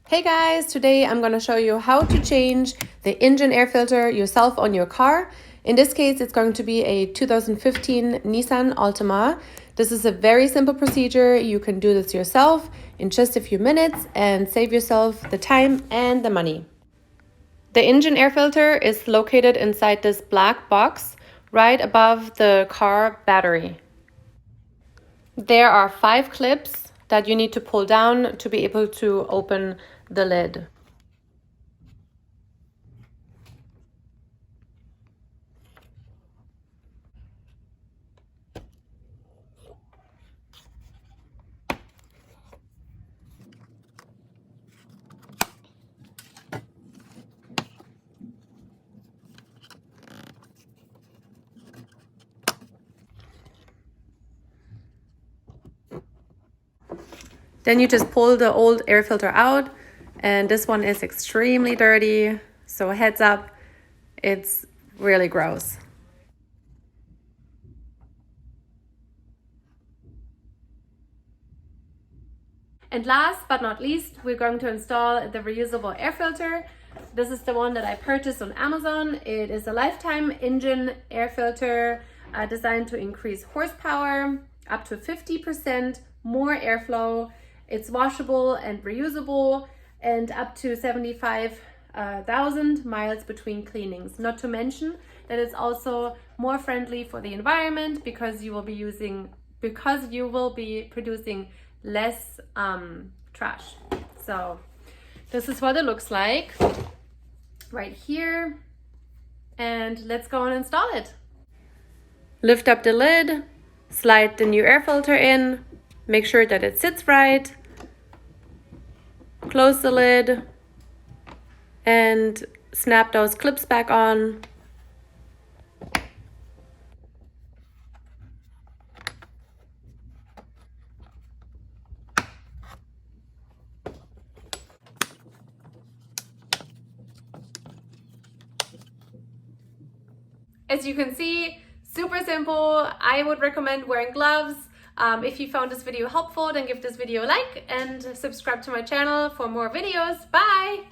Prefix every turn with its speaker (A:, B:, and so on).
A: Hey guys, today I'm going to show you how to change the engine air filter yourself on your car. In this case, it's going to be a 2015 Nissan Altima. This is a very simple procedure. You can do this yourself in just a few minutes and save yourself the time and the money. The engine air filter is located inside this black box right above the car battery. There are 5 clips that you need to pull down to be able to open the lid. Then you just pull the old air filter out, and this one is extremely dirty, so heads up, it's really gross. And last but not least, we're going to install the reusable air filter. This is the one that I purchased on Amazon. It is a lifetime engine air filter designed to increase horsepower up to 50% more airflow. It's washable and reusable and up to 75,000 miles between cleanings. Not to mention that it's also more friendly for the environment because you will be producing less trash. So this is what it looks like right here, and let's go and install it. Lift up the lid, slide the new air filter in, make sure that it sits right, close the lid, and snap those clips back on. As you can see, super simple. I would recommend wearing gloves. If you found this video helpful, then give this video a like and subscribe to my channel for more videos. Bye!